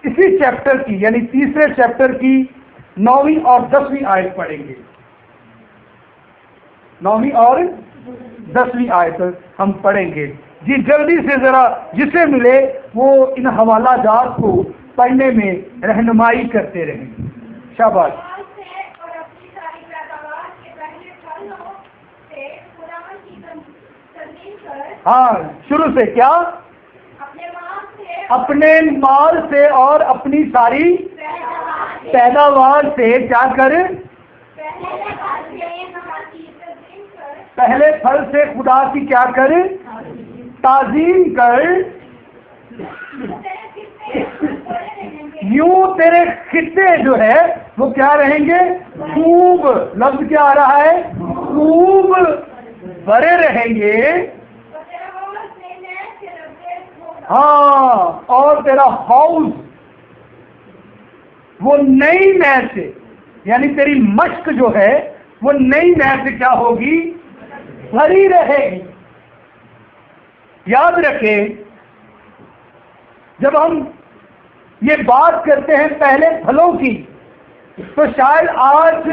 इसी चैप्टर की यानी तीसरे चैप्टर की 9वीं और 10वीं आयत पढ़ेंगे। 9वीं और 10वीं आयत हम पढ़ेंगे। जी जल्दी से जरा जिसे मिले वो इन हवाला जात को पढ़ने में रहनुमाई करते रहें। शाबाश। हाँ शुरू से क्या? अपने माल से और अपनी सारी पैदावार से क्या कर? पहले फल से खुदा की क्या कर? ताजीम कर। यूं तेरे खित्ते जो है वो क्या रहेंगे? खूब, लफ्ज क्या आ रहा है? खूब भरे रहेंगे। हाँ, और तेरा हाउस वो नई नहर से, यानी तेरी मश्क जो है वो नई नहर से क्या होगी? भरी रहेगी। याद रखें, जब हम ये बात करते हैं पहले फलों की, तो शायद आज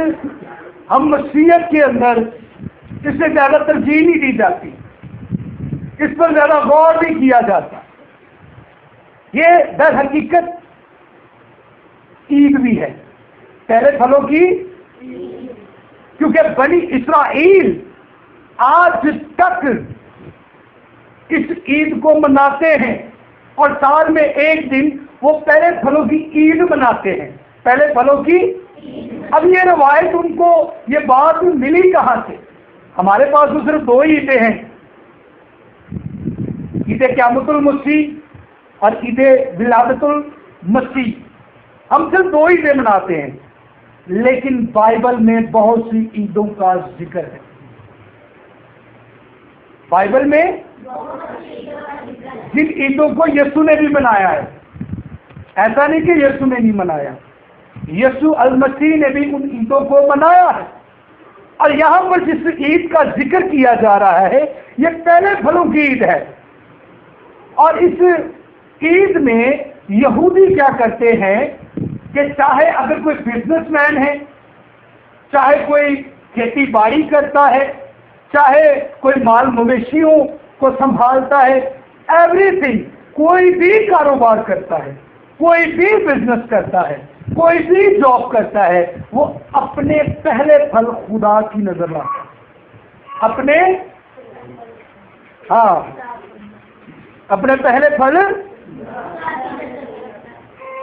हम मसीहत के अंदर इससे ज्यादा तरजीह नहीं दी जाती, इस पर ज्यादा गौर नहीं किया जाता। ये दर हकीकत ईद भी है, पहले फलों की, क्योंकि बनी इस्राएल आज तक इस ईद को मनाते हैं और साल में एक दिन वो पहले फलों की ईद मनाते हैं। पहले फलों की। अब ये रवायत उनको ये बात मिली कहां से? हमारे पास तो सिर्फ 2 ईदें हैं, ईद क़यामतुल मसीह और ईद विलादतुल मसीह। हम सिर्फ 2 ईदें मनाते हैं, लेकिन बाइबल में बहुत सी ईदों का जिक्र है। बाइबल में जिन ईदों को यीशु ने भी मनाया है, ऐसा नहीं कि यीशु ने नहीं मनाया, यीशु अल मसीह ने भी उन ईदों को मनाया है। और यहां पर जिस ईद का जिक्र किया जा रहा है, ये पहले फलों की ईद है। और इस ईद में यहूदी क्या करते हैं कि चाहे अगर कोई बिजनेसमैन है, चाहे कोई खेती बाड़ी करता है, चाहे कोई माल मवेशियों को संभालता है, एवरीथिंग, कोई भी कारोबार करता है, कोई भी बिजनेस करता है, कोई भी जॉब करता है, वो अपने पहले फल खुदा की नजर लाता है। अपने, हाँ, अपने पहले फल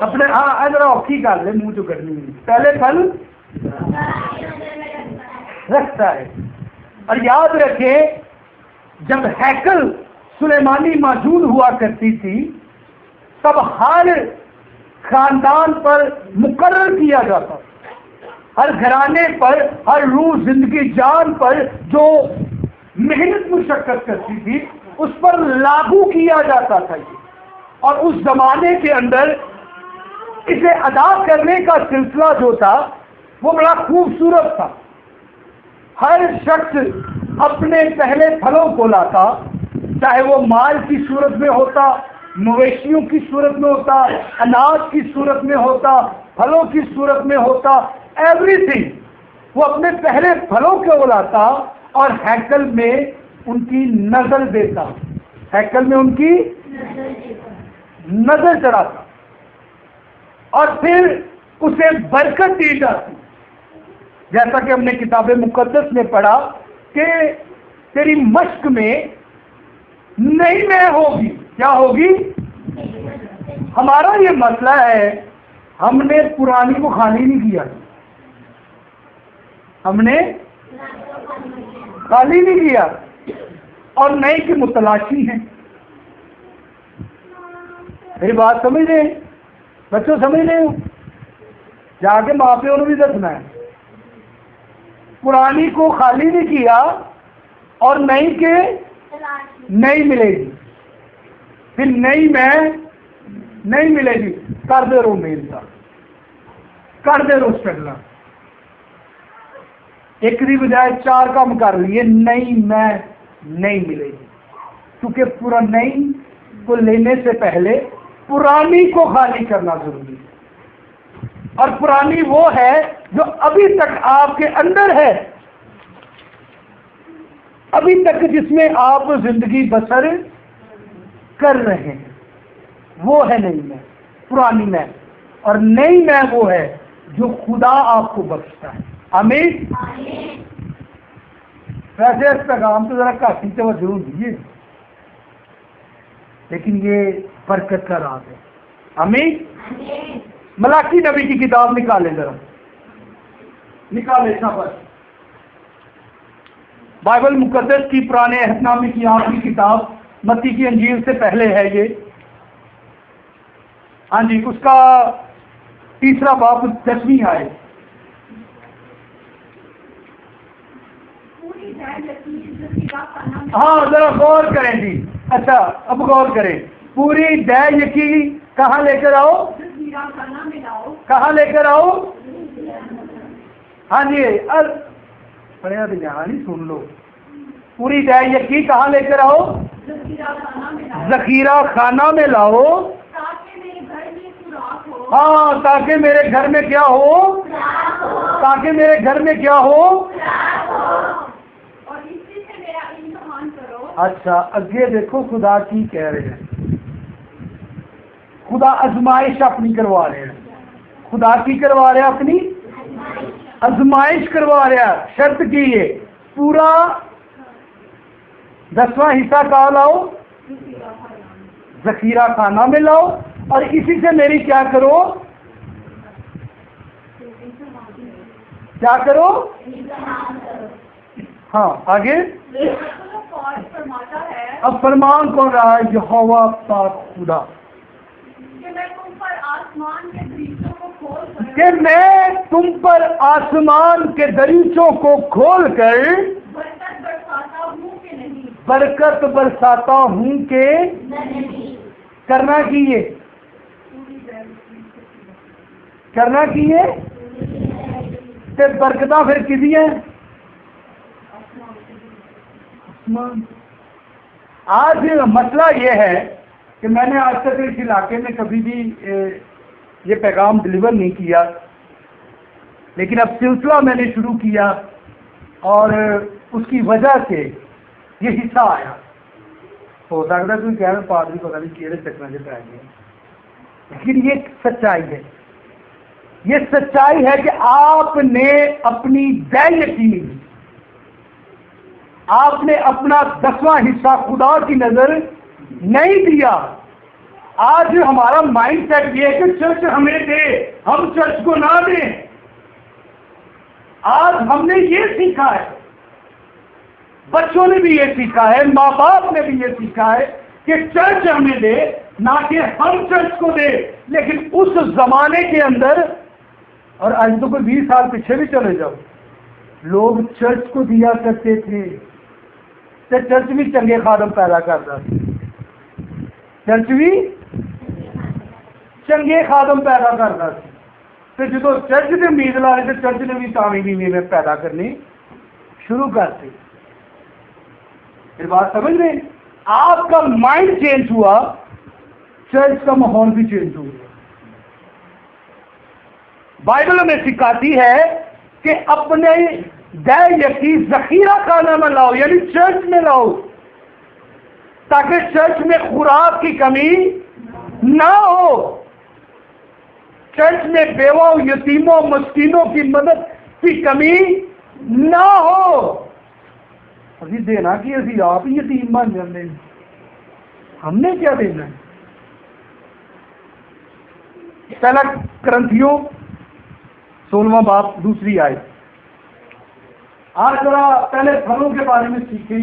अपने, हाँ जरा औखी कर ले, मुंह जो करनी है, पहले फल रखता है। और याद रखें, जब हैकल सुलेमानी मौजूद हुआ करती थी, तब हर खानदान पर मुकर्रर किया जाता, हर घराने पर, हर रूह जिंदगी जान पर जो मेहनत मुशक्कत करती थी, उस पर लागू किया जाता था। और उस जमाने के अंदर इसे अदा करने का सिलसिला जो था वो बड़ा खूबसूरत था। हर शख्स अपने पहले फलों को लाता, चाहे वो माल की सूरत में होता, मवेशियों की सूरत में होता, अनाज की सूरत में होता, फलों की सूरत में होता, एवरीथिंग वो अपने पहले फलों को लाता और हैकल में उनकी नजर देता, हैकल में उनकी नजर चढ़ाता, और फिर उसे बरकत दी जाती। जैसा कि हमने किताबे मुकद्दस में पढ़ा कि तेरी मश्क में नई नहर होगी। क्या होगी? हमारा ये मसला है, हमने पुरानी को खाली नहीं किया, हमने खाली नहीं किया और नई की मुतलाशी है। मेरी बात समझ रहे हैं बच्चों? समझ रहे हो? जाके माँ प्यो ने भी दसना है, पुरानी को खाली नहीं किया और नई के नई मिलेगी, फिर नई में नहीं मिलेगी। कर दे रो मेहनत, कर दे रो स्ट्रगल, एक की बजाय 4 काम कर लिए, नई में नहीं मिलेगी। क्योंकि पूरा नई को लेने से पहले पुरानी को खाली करना जरूरी है। और पुरानी वो है जो अभी तक आपके अंदर है, अभी तक जिसमें आप जिंदगी बसर कर रहे हैं, वो है नई मैं, पुरानी मैं। और नई मैं वो है जो खुदा आपको बख्शता है। आमीन। वैसे इस पैगाम तो जरा घाटी तवज्जो दीजिए, लेकिन ये बरकत का राज है। आमीन। मलाकी नबी की किताब निकाले, जरा निकाले शाबाश। बाइबल मुकद्दस की पुराने अहदनामे की आखिरी किताब मत्ती की अंजील से पहले है ये। हाँ जी, उसका 3रा बाब 10वीं आयत। हाँ, जरा गौर करें जी। अच्छा, अब गौर करें। पूरी दय यकीन कहाँ लेकर आओ? कहाँ लेकर आओ? हाँ जी, पढ़िया भी ध्यान ही सुन लो। पूरी दय यकीन कहाँ लेकर आओ? जखीरा खाना में लाओ, हाँ, ताकि मेरे घर में क्या हो? ताकि मेरे घर में क्या हो? और इसी से मेरा इम्तिहान करो। अच्छा, आगे देखो खुदा की कह रहे हैं, खुदा आजमाइश अपनी करवा रहे हैं। खुदा की करवा रहे हैं, अपनी आजमाइश करवा रहे हैं। शर्त की है, पूरा 10वां हिस्सा कहाँ लाओ? जखीरा खाना में लाओ, और इसी से मेरी क्या करो? क्या करो? हाँ, आगे। अब फरमान कौन रहा है? यहोवा पाक खुदा, कि मैं तुम पर आसमान के दरीचों को खोल कर, कि मैं तुम पर आसमान के दरीचों को खोल कर बरकत बरसाता हूँ कि नहीं। बरकत बरसाता हूँ के करना की ये, करना की है ते बरकता फिर किसी है? आज मसला ये है कि मैंने आज तक इस इलाके में कभी भी ये पैगाम डिलीवर नहीं किया, लेकिन अब सिलसिला मैंने शुरू किया और उसकी वजह से ये हिस्सा आया। हो सकता है कोई कह रहे पादरी पता नहीं केड़े चक्कर से पाएंगे, लेकिन ये सच्चाई है। ये सच्चाई है कि आपने अपनी दय यकीन, आपने अपना 10वां हिस्सा खुदा की नजर नहीं दिया। आज हमारा माइंड सेट ये है कि चर्च हमें दे, हम चर्च को ना दें। आज हमने ये सीखा है, बच्चों ने भी ये सीखा है, माँ बाप ने भी ये सीखा है कि चर्च हमें दे, ना कि हम चर्च को दे। लेकिन उस जमाने के अंदर, और आज तो कोई 20 साल पीछे भी चले जाओ, लोग चर्च को दिया करते थे, तो चर्च भी चंगे खादम पैदा करता था। चर्च भी चंगे खादम पैदा करता था। तो जो चर्च से उम्मीद ला रहे थे, चर्च ने भी तामीमी में पैदा करनी शुरू करते। फिर बात समझ रहे? आपका माइंड चेंज हुआ, चर्च का माहौल भी चेंज हुआ। बाइबल हमें सिखाती है कि अपने दय यकीन जखीरा खाना में लाओ, यानी चर्च में लाओ, ताकि चर्च में खुराक की कमी ना हो। चर्च में बेवाओं, यतीमों, मस्कीनों की मदद की कमी ना हो। अभी देना कि अभी आप ही यतीम बन जाते हैं, हमने क्या देना है? पहला करंथियों 16वां बाब 2 आयत। आज जरा पहले फलों के बारे में सीखें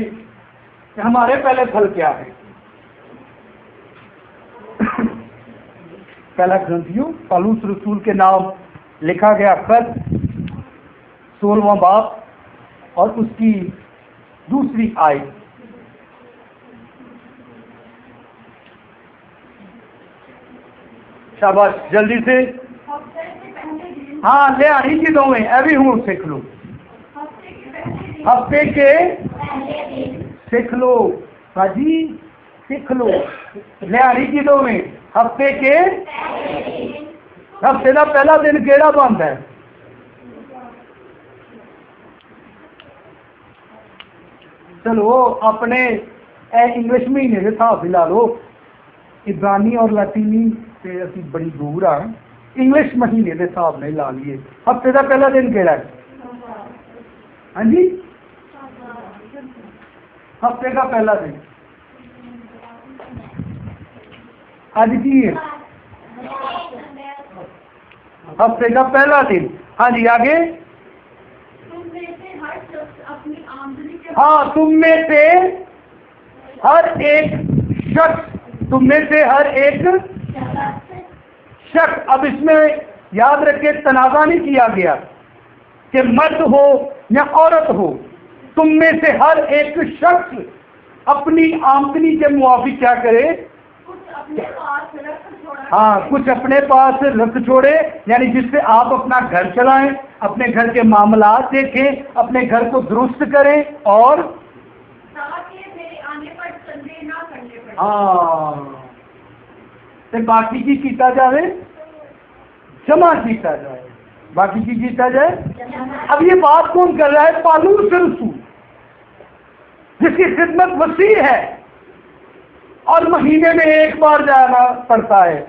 कि हमारे पहले फल क्या है। पहला ग्रंथियों पौलुस रसूल के नाम लिखा गया खत 16वां बाब और उसकी 2 आयत। शाबाश, जल्दी से। हाँ, ले आनी की दो में अभी हूँ, सीख लो। हफ्ते के सीख लो, हाजी सीख लो। ले आनी की दो में हफ्ते के हफ्ते का पहला दिन केड़ा बनता है? चलो अपने इंग्लिश महीने के हिसाब से ला लो, इब्रानी और लातीनी से असी बड़ी दूर आ, इंग्लिश महीने के हिसाब नहीं ला लिए। हफ्ते का पहला दिन केड़ा है? हाँ जी, हफ्ते का पहला दिन आज की है, हफ्ते का पहला दिन। हाँ जी, आगे। तुम में से हर शख्स अपनी आमदनी के हाँ, तुम में से हर एक शख्स, तुम में से हर एक शख्स। अब इसमें याद रखे तनाज़ा नहीं किया गया कि मर्द हो या औरत हो, तुम में से हर एक शख्स अपनी आमदनी के मुआफिक क्या करे? कुछ अपने पास रख छोड़ा। हाँ, कुछ अपने पास रख छोड़े, यानी जिससे आप अपना घर चलाएं, अपने घर के मामलात देखें, अपने घर को दुरुस्त करें, और ताकि मेरे आने पर संदेह ना करने पड़े। हाँ, ते बाकी की कीता जाए, जमा कीता जाए, बाकी की कीता जाए। अब ये बात कौन कर रहा है? पालूस रसूल, जिसकी खिदमत वसी है और महीने में एक बार जाना पड़ता है,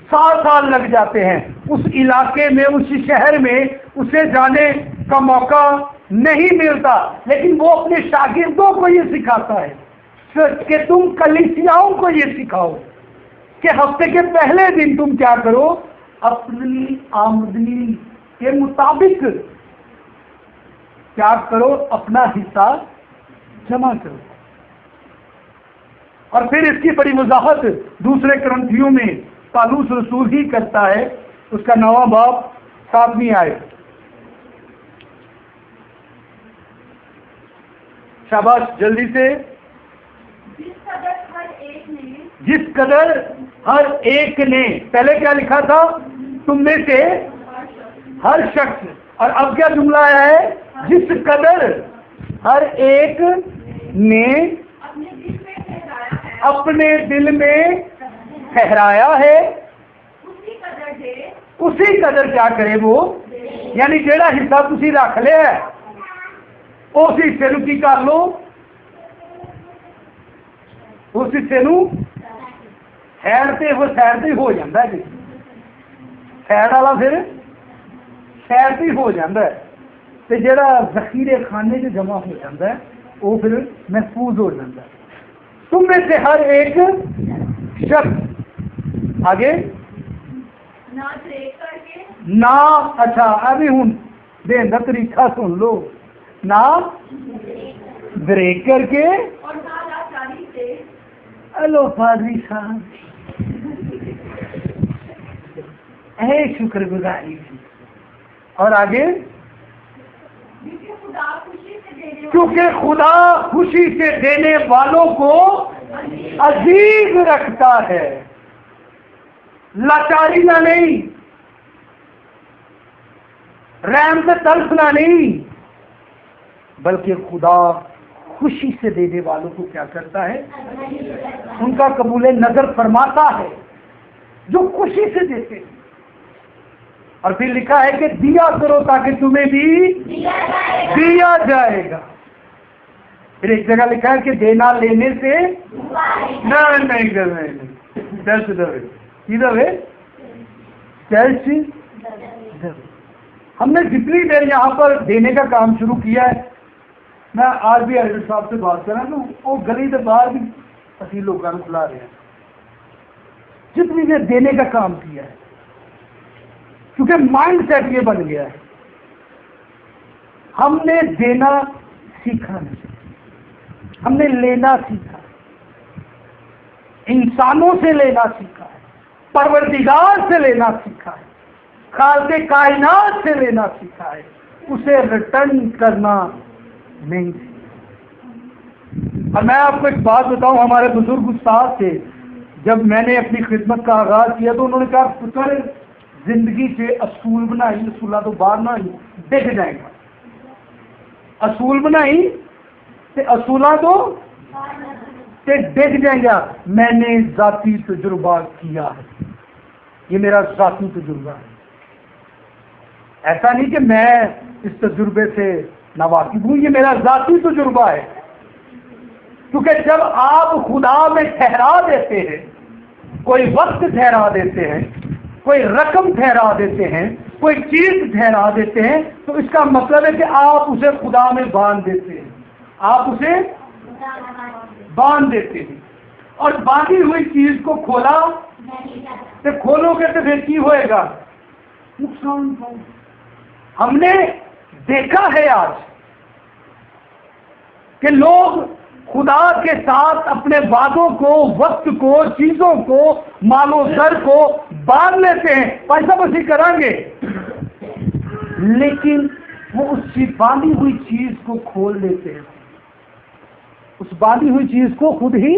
7 साल लग जाते हैं उस इलाके में, उस शहर में उसे जाने का मौका नहीं मिलता, लेकिन वो अपने शागिर्दों को ये सिखाता है कि तुम कलीसियाओं को ये सिखाओ कि हफ्ते के पहले दिन तुम क्या करो, अपनी आमदनी के मुताबिक क्या करो, अपना हिस्सा जमा करो। और फिर इसकी बड़ी वजाहत दूसरे ग्रंथियों में पालूस रसूल ही करता है, उसका 9वां बाब 7वीं आयत। शाबाश, जल्दी से। जिस कदर हर एक ने, जिस कदर हर एक ने, पहले क्या लिखा था? तुम में से हर शख्स, और अब क्या जुमला आया है? जिस कदर हर एक ने अपने दिल में ठहराया है, अपने दिल में ठहराया है, उसी कदर दे। उसी कदर क्या करे वो, यानी जेड़ा हिस्सा तुसी रख लिया है उस हिस्से नूं की कर लो, उस हिस्से नूं सैड ते वो सैड ते हो जाता है, सैड वाला फिर सैड ते हो जाता है, ते जेड़ा जखीरे खाने च जमा हो जाता है वो फिर महफूज हो जाता है। तुम में से हर एक शख्स, आगे ना देख करके, ना, अच्छा अभी हूं देन का तरीका सुन लो, ना ब्रेक करके, और ना लाचारी से। हेलो पादरी साहब, शुक्रगुजारी थी। और आगे, क्योंकि खुदा खुशी से देने क्योंकि खुदा खुशी से देने वालों को अजीज रखता है, लाचारी ना नहीं, रहम से तड़पना नहीं, बल्कि खुदा खुशी से देने वालों को क्या करता है? उनका कबूल नजर फरमाता है जो खुशी से देते हैं। और फिर लिखा है कि दिया करो ताकि तुम्हें भी दिया जाएगा। फिर एक जगह लिखा है कि देना लेने से नहीं करना है, चर्च दवे, किधर है? चर्च दवे। हमने जितनी देर यहाँ पर देने का काम शुरू किया है, मैं आज भी एल्डर साहब से बात कर रहा हूँ, वो गली के बाहर भी असी लोगों को खिला रहे हैं, जितनी देर देने का काम किया है, क्योंकि माइंड सेट ये बन गया है, हमने देना सीखा नहीं, हमने लेना सीखा, इंसानों से लेना सीखा है, परवरदिगार से लेना सीखा है, खालिक़े कायनात से लेना सीखा है, उसे रिटर्न करना नहीं। और मैं आपको एक बात बताऊं, हमारे बुजुर्ग उस्ताद थे, जब मैंने अपनी खिदमत का आगाज किया तो उन्होंने कहा पुत्र जिंदगी से असूल बनाई, असूला तो बाहर ना डिग जाएगा, असूल बनाई ते असूला तो से देख जाएगा मैंने जाती तजुर्बा किया है, ये मेरा जाती तजुर्बा है। ऐसा नहीं कि मैं इस तजुर्बे से नावाकिफ हूं, ये मेरा जाती तजुर्बा है। क्योंकि जब आप खुदा में ठहरा देते हैं, कोई वक्त ठहरा देते हैं, कोई रकम ठहरा देते हैं, कोई चीज ठहरा देते हैं, तो इसका मतलब है कि आप उसे खुदा में बांध देते हैं, आप उसे बांध देते हैं। और बांधी हुई चीज को खोला तो खोलोगे तो फिर की होएगा, नुकसान होगा। हमने देखा है आज कि लोग खुदा के साथ अपने वादों को, वक्त को, चीजों को, मालो दर को बांध लेते हैं, पैसा बसी करांगे, लेकिन वो उस बांधी हुई चीज को खोल देते हैं, उस बांधी हुई चीज को खुद ही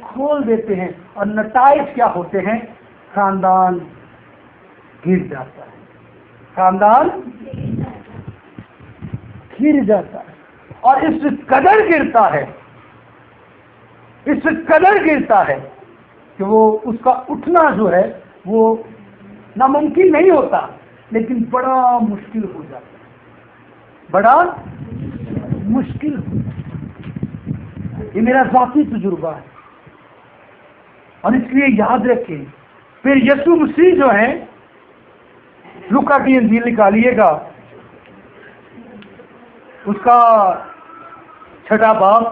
खोल देते हैं। और नताइज क्या होते हैं? खानदान गिर जाता है, खानदान गिर जाता है। और इस कदर गिरता है, इस कदर गिरता है कि वो उसका उठना जो है वो नामुमकिन नहीं होता, लेकिन बड़ा मुश्किल हो जाता है, बड़ा मुश्किल हो जाता है। ये मेरा ज़ाती तजुर्बा है। और इसलिए याद रखें, फिर यीशु मसीह जो है, लूका की इंजील निकालिएगा, उसका 6वां बाब,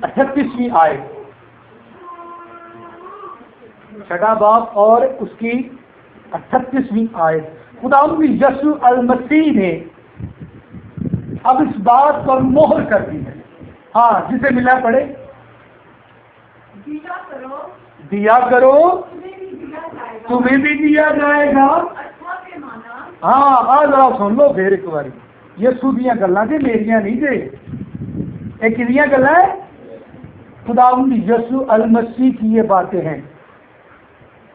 अठतीसवीं आयत, 6वां बाब और उसकी 38वीं आयत। खुदावंद यीशु अल मसीह ने अब इस बात पर मोहर कर दी है। हाँ, जिसे मिला पड़े, दिया करो, दिया करो, तुम्हें भी दिया जाएगा, तुम्हें भी दिया जाएगा। अच्छा पैमाना, हाँ, आज जरा सुन लो फिर एक बारी, यीशु दियां गल्लां जे मेरियां नहीं जे, एक किदियां गल्लां है? खुदावंद यीशु अल मसीह की ये बातें हैं।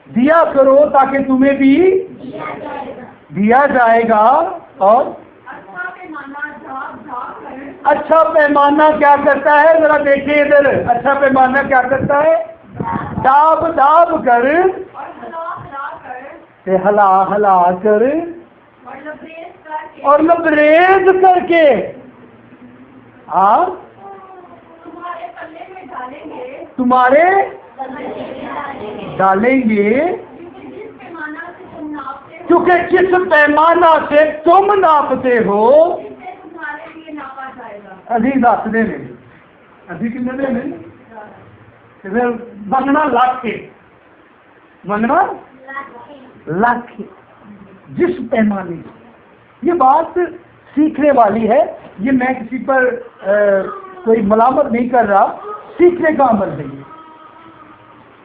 दिया करो ताकि तुम्हें भी दिया जाएगा। और अच्छा पैमाना झाप झाप कर, अच्छा पैमाना क्या करता है? जरा देखिए इधर, अच्छा पैमाना क्या करता है? दाब दाब कर, हला हला कर, हला कर और लबरेज करके, और लबरेज करके, हाँ, तुम्हारे पल्ले में डालेंगे, तुम्हारे डालेंगे, जिस पैमाना से तुम नापते हो, क्योंकि जिस पैमाना से तुम नापते हो, इससे तुम्हारे लिए नापा जाएगा। अभी दसदे ने, अभी कितने ने फिर बनना लाख के, बनना लाख के, जिस पैमाने से। ये बात सीखने वाली है, ये मैं किसी पर कोई मलामत नहीं कर रहा, सीखने का अमल है ये।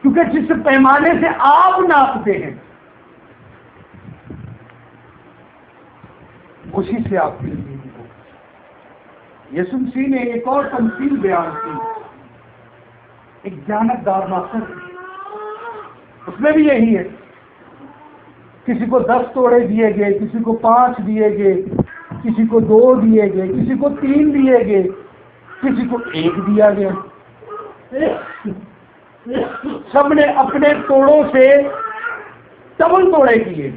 क्योंकि जिस पैमाने से आप नापते हैं उसी से आपकी जिंदगी हो। यीशु मसीह ने एक और तमसील बयान की, एक जानकदार मास्टर, उसमें भी यही है, किसी को 10 तोड़े दिए गए, किसी को 5 दिए गए, किसी को 2 दिए गए, किसी को 3 दिए गए, किसी को 1 दिया गया। सबने अपने तोड़ों से डबल तोड़े किए,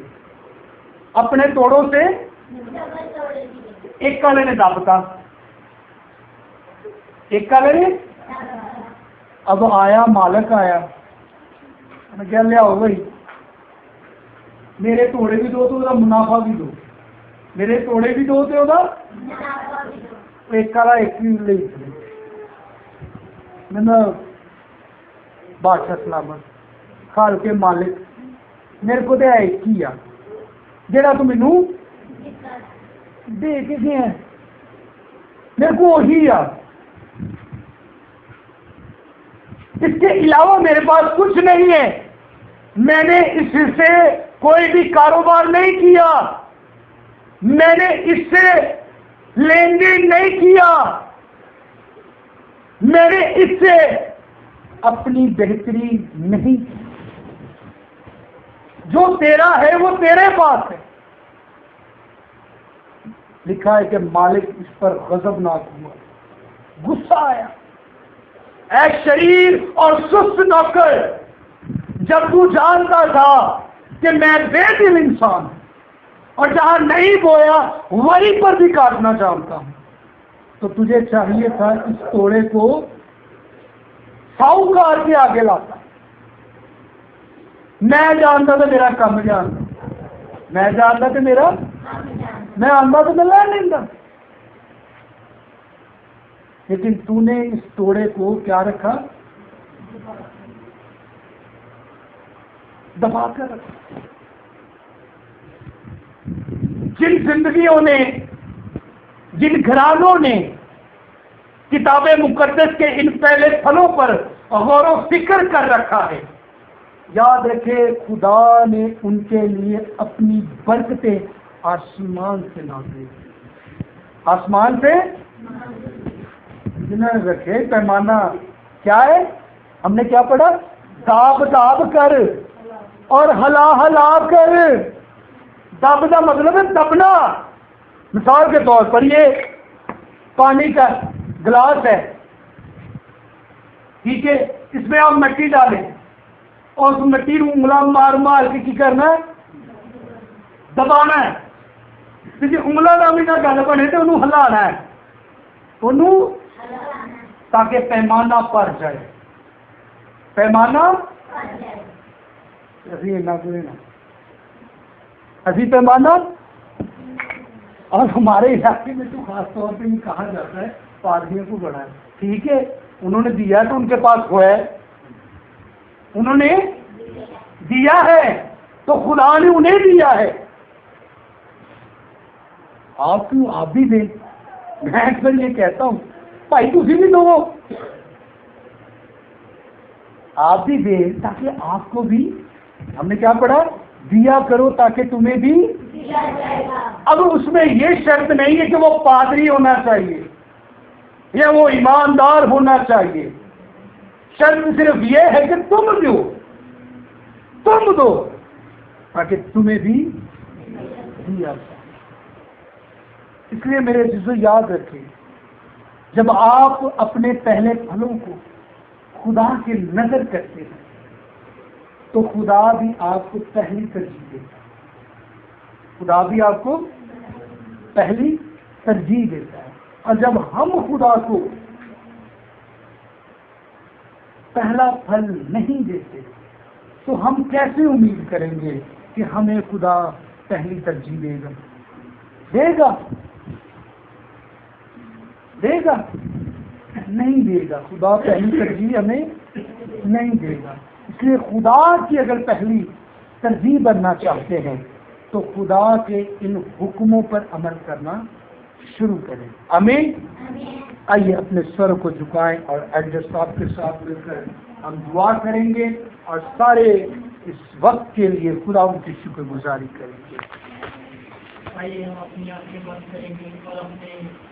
अपने तोड़ों से एक काले ने दाबता, एक काले ने। अब आया मालक आया, मैं क्या लिया हो भाई, मेरे तोड़े भी दो तो उसका मुनाफा भी दो, मेरे तोड़े भी दो तो एक काला एक ही ले मैंने बादशाह सलामत खाल के मालिक, मेरे को तो एक ही आ जेड़ा तू मैनू दे के गया, मेरे को वही आ, इसके अलावा मेरे पास कुछ नहीं है। मैंने इससे कोई भी कारोबार नहीं किया, मैंने इससे लेन देन नहीं किया, मैंने इससे अपनी बेहतरी नहीं की। जो तेरा है वो तेरे पास है, लिखा है कि मालिक इस पर गजबनाक हुआ, गुस्सा आया। ऐ शरीर और सुस्त नौकर, जब तू जानता था कि मैं बेदिल इंसान हूं और जहां नहीं बोया वहीं पर भी काटना जानता हूं, तो तुझे चाहिए था इस तोड़े को साहूकार के आगे लाता। मैं जानता था मेरा कम जानता, मैं जानता था मेरा, मैं आंदा तो मैं लै लेंदा, लेकिन तूने इस तोड़े को क्या रखा, दबा कर रखा। जिन जिंदगियों ने, जिन घरानों ने किताबे मुकद्दस के इन पहले फलों पर गौर व फिक्र कर रखा है, याद रखे खुदा ने उनके लिए अपनी बरकतें आसमान से नाज़िल की। आसमान से जिन्होंने रखे पैमाना क्या है, हमने क्या पढ़ा, दाब दाब कर और हला हला कर। दब का मतलब है दबना। मिसाल के तौर पर ये पानी का गिलास है, ठीक है, इसमें आप मिट्टी डालें और उस मिट्टी को उंगला मार मार के करना है, दबाना है। किसी उंगला का भी ना गल बने तो उन्होंने हिलाना है, ताकि पैमाना भर जाए। पैमाना अभी पैमाना, और हमारे इलाके में तो खास तौर पे ये कहा जाता है पादरियों को बड़ा है, ठीक है, उन्होंने दिया तो उनके पास हुआ है, उन्होंने दिया है तो खुदा ने उन्हें दिया है। आप क्यों आप भी दें। मैं अक्सर ये कहता हूं भाई तुझे भी दो, आप भी दें ताकि आपको भी, हमने क्या पढ़ा, दिया करो ताकि तुम्हें भी दिया जाएगा। अब उसमें ये शर्त नहीं है कि वो पादरी होना चाहिए या वो ईमानदार होना चाहिए, शर्त सिर्फ ये है कि तुम दो ताकि तुम्हें भी दिया जाए। इसलिए मेरे जिसको याद रखें, जब आप अपने पहले फलों को खुदा के नजर करते हैं तो खुदा भी आपको पहली तरजीह देता है, खुदा भी आपको पहली तरजीह देता है। और जब हम खुदा को पहला फल नहीं देते तो हम कैसे उम्मीद करेंगे कि हमें खुदा पहली तरजीह देगा? देगा नहीं देगा। खुदा पहली तरजीह हमें नहीं देगा। इसलिए खुदा की अगर पहली तरजीह बनना चाहते हैं तो खुदा के इन हुक्मों पर अमल करना शुरू करें। आमीन। आइए अपने स्वर को झुकाएं और एल्डर साहब के साथ मिलकर हम दुआ करेंगे और सारे इस वक्त के लिए खुदा की शुक्रगुजारी करेंगे। आइए हम अपनी आंखें बंद करेंगे और अपने